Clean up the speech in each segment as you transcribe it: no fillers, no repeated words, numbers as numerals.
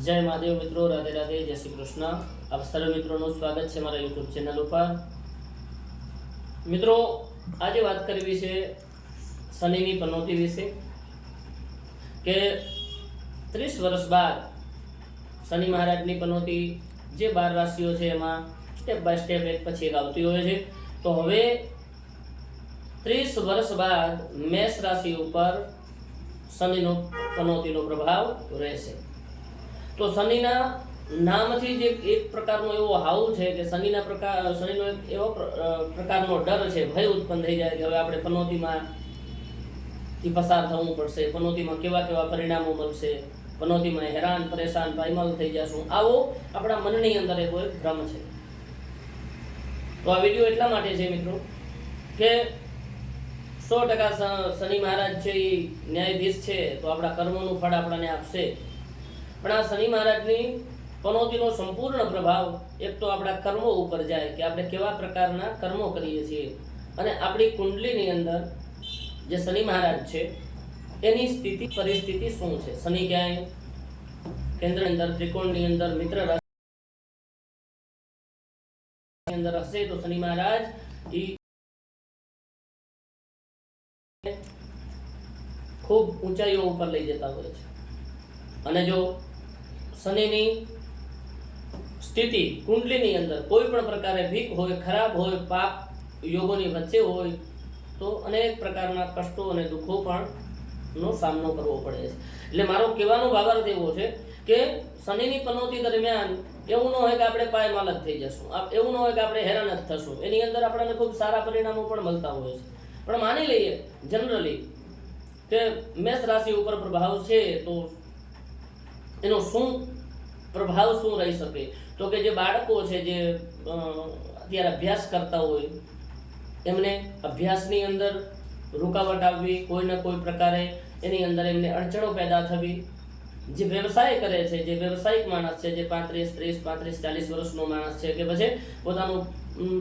જય મહાદેવ મિત્રો, રાધે રાધે, જય શ્રી કૃષ્ણ। આપ સર્વ મિત્રોનું સ્વાગત છે મારા યુટ્યુબ ચેનલ ઉપર। મિત્રો, આજે વાત કરવી છે શનિની પનોતી વિશે કે 30 વર્ષ બાદ શનિ મહારાજની પનોતી જે 12 રાશિઓ છે એમાં સ્ટેપ બાય સ્ટેપ એક પછી એક આવતી હોય છે। તો હવે 30 વર્ષ બાદ મેષ રાશિ ઉપર શનિનો પનોતીનો પ્રભાવ રહેશે। તો શનિના નામથી જ એક પ્રકારનો એવો હાવ છે કે શનિનો એક એવો પ્રકારનો ડર છે, ભય ઉત્પન્ન થઈ જાય કે હવે આપણે પનોતીમાંથી પસાર થવું પડશે, પનોતીમાં કેવા કેવા પરિણામો મળશે, પનોતીમાં હેરાન પરેશાન પાયમાલ થઈ જશું, આવો આપણા મનની અંદર એક ભ્રમ છે। તો આ વિડીયો એટલા માટે છે મિત્રો કે 100% શનિ મહારાજ છે એ ન્યાયાધીશ છે, તો આપણા કર્મોનું ફળ આપણને આપશે। પણ આ શનિ મહારાજની પનોતીનો સંપૂર્ણ પ્રભાવ એક તો આપણા કર્મો ઉપર જાય કે આપણે કેવા પ્રકારના કર્મો કરીએ છીએ, અને આપણી કુંડલીની અંદર જે શનિ મહારાજ છે એની સ્થિતિ પરિસ્થિતિ શું છે। શનિ ક્યાંય કેન્દ્રની અંદર, ત્રિકોણની અંદર, મિત્ર રાશિની અંદર હશે તો શનિ મહારાજ ખૂબ ઊંચાઈઓ ઉપર લઈ જતા હોય છે। અને જો શનિની સ્થિતિ કુંડલીની અંદર કોઈ પણ પ્રકારે વીક હોય, ખરાબ હોય, પાપ યોગોની વચ્ચે હોય તો અનેક પ્રકારના કષ્ટો અને દુઃખો પણ નો સામનો કરવો પડે છે। એટલે મારો કહેવાનો ભાવાર્થ એવો છે કે શનિની પનોતી દરમિયાન એવું ન હોય કે આપણે પાયમાલ જ થઈ જશું, એવું ન હોય કે આપણે હેરાન જ થશું, એની અંદર આપણને ખૂબ સારા પરિણામો પણ મળતા હોય છે। પણ માની લઈએ જનરલી કે મેષ રાશિ ઉપર પ્રભાવ છે તો એનો શું પ્રભાવ શું રહી શકે। તો કે જે બાળકો છે જે અત્યારે અભ્યાસ કરતા હોય એમને અભ્યાસની અંદર રૂકાવટ આવવી, કોઈને કોઈ પ્રકારે એની અંદર એમને અડચણો પેદા થવી, જે વ્યવસાય કરે છે, જે વ્યવસાયિક માણસ છે, જે 35, 30, 35, 40 વર્ષનો માણસ છે કે પછી પોતાનું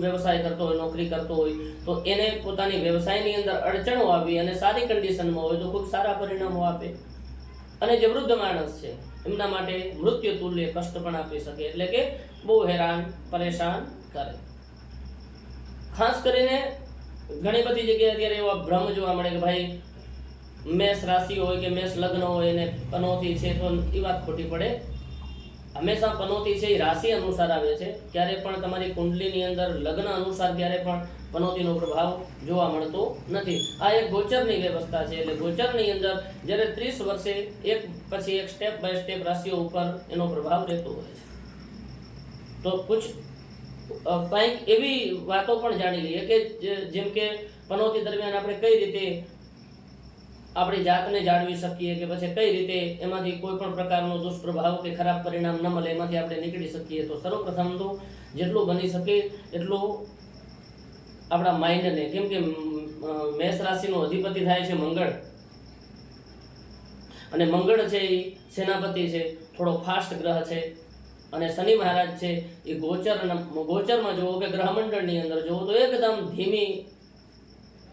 વ્યવસાય કરતો હોય, નોકરી કરતો હોય તો એને પોતાની વ્યવસાયની અંદર અડચણો આવી અને સારી કન્ડિશનમાં હોય તો ખૂબ સારા પરિણામો આપે। અને જે વૃદ્ધ માણસ છે એમના માટે મૃત્યુ તુલ્ય કષ્ટ પણ આપી શકે, એટલે કે બહુ હેરાન પરેશાન કરે। ખાસ કરીને ઘણી બધી જગ્યાએ અત્યારે એવા ભ્રમ જોવા મળે કે ભાઈ મેષ રાશિ હોય કે મેષ લગ્ન હોય એને પનોતી છે તો એ વાત ખોટી પડે। હંમેશા પનોતી છે એ રાશિ અનુસાર આવે છે, ક્યારે પણ તમારી કુંડલીની અંદર લગ્ન અનુસાર ક્યારે પણ પનોતીનો પ્રભાવ જોવા મળતો નથી। આ એક ગોચરની વ્યવસ્થા છે, એટલે ગોચરની અંદર જ્યારે 30 વર્ષે એક પછી એક સ્ટેપ બાય સ્ટેપ રાશિઓ ઉપર એનો પ્રભાવ રહેતો હોય છે। તો કંઈક એવી વાતો પણ જાણી લઈએ કે જેમ કે પનોતી દરમિયાન આપણે કઈ રીતે આપણી જાતને જાળવી શકીએ કે પછી કઈ રીતે એમાંથી કોઈ પણ પ્રકારનો દુષ્પ્રભાવ કે ખરાબ પરિણામ ન મળે એમાંથી આપણે નીકળી શકીએ। તો સર્વપ્રથમ તો જેટલું બની શકે એટલું આપણા માઇન્ડને, કેમ કે મેષ રાશિનો અધિપતિ થાય છે મંગળ, અને મંગળ છે એ સેનાપતિ છે, થોડો ફાસ્ટ ગ્રહ છે, અને શનિ મહારાજ છે એ ગોચરમાં જુઓ કે ગ્રહમંડળની અંદર જુઓ તો એકદમ ધીમી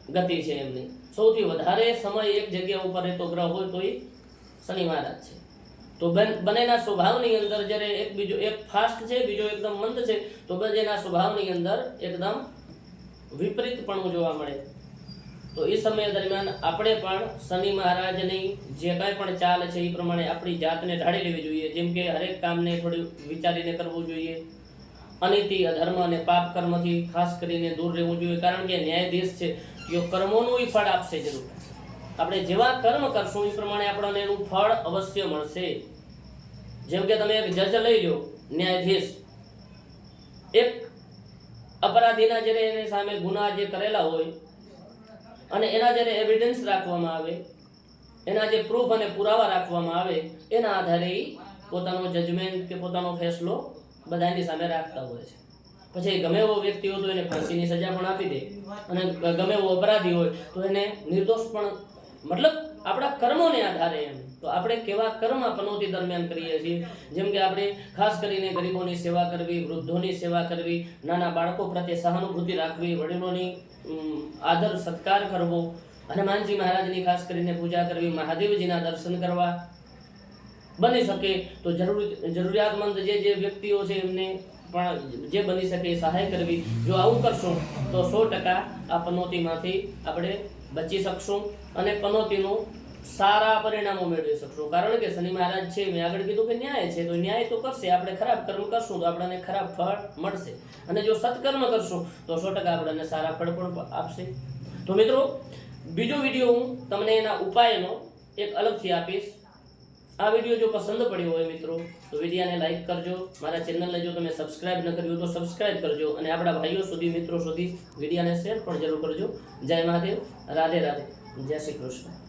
ગતિ છે એમની। સૌથી વધારે સમય એક જગ્યા ઉપર રહેતો ગ્રહ હોય તો એ શનિ મહારાજ છે। તો બંનેના સ્વભાવની અંદર જ્યારે એક ફાસ્ટ છે, બીજો એકદમ મંદ છે, તો બંનેના સ્વભાવની અંદર એકદમ વિપરીતપણું જોવા મળે। તો એ સમય દરમિયાન આપણે પણ શનિ મહારાજની જે કાંઈ પણ ચાલ છે એ પ્રમાણે આપણી જાતને ઢાળી લેવી જોઈએ। જેમ કે હરેક કામને થોડી વિચારીને કરવું જોઈએ, અનીતિ, અધર્મ અને પાપ કર્મથી ખાસ કરીને દૂર રહેવું જોઈએ, કારણ કે ન્યાયાધીશ છે એ કર્મોનું ફળ આપશે જરૂર। આપણે જેવા કર્મ કરશું એ પ્રમાણે આપણને એનું ફળ અવશ્ય મળશે। જેમ કે તમે એક જજ લઈ લો, ન્યાયાધીશ, એક અપરાધીના જ્યારે એની સામે ગુના જે કરેલા હોય અને એના જ્યારે એવિડન્સ રાખવામાં આવે, એના જે પ્રૂફ અને પુરાવા રાખવામાં આવે, એના આધારે પોતાનો જજમેન્ટ કે પોતાનો ફેસલો બધાની સામે રાખતા હોય છે। પછી ગમે એવો વ્યક્તિ હોય તો એને ફાંસીની સજા પણ આપી દે, અને ગમે એવો અપરાધી હોય તો એને નિર્દોષ પણ, મતલબ આપણા કર્મોને આધારે એમ। તો આપણે કેવા કર્મ પનોતી દરમિયાન કરીએ છીએ, જેમ કે આપણે ખાસ કરીને ગરીબોની સેવા કરવી, વૃદ્ધોની સેવા કરવી, નાના બાળકો પ્રત્યે સહાનુભૂતિ રાખવી, વડીલોની આદર સત્કાર કરવો, હનુમાનજી મહારાજની ખાસ કરીને પૂજા કરવી, મહાદેવજીના દર્શન કરવા, બની શકે તો જરૂરિયાતમંદ જે વ્યક્તિઓ છે એમને પણ જે બની શકે એ સહાય કરવી. જો આવું કરશું તો 100% આ પનોતીમાંથી આપણે બચી શકશું અને પનોતીનું સારા પરિણામો મેળવી શકશું. કારણ કે શનિ મહારાજ છે, મેં આગળ કીધું કે ન્યાય છે, તો ન્યાય તો કરશે. આપણે ખરાબ કર્મ કરશું તો આપણને ખરાબ ફળ મળશે, અને જો સત્કર્મ કરશું તો 100% આપણને સારા ફળ પણ આપશે. તો મિત્રો, બીજો વિડીયો હું તમને એના ઉપાયનો એક અલગથી આપીશ. આ વિડીયો જો પસંદ પડ્યો હોય મિત્રો તો વિડીયોને લાઈક કરજો. મારા ચેનલને જો તમે સબસ્ક્રાઇબ ન કર્યું તો સબસ્ક્રાઇબ કરજો, અને આપણા ભાઈઓ સુધી, મિત્રો સુધી વિડીયોને શેર પણ જરૂર કરજો. જય મહાદેવ, રાધે રાધે, જય શ્રી કૃષ્ણ.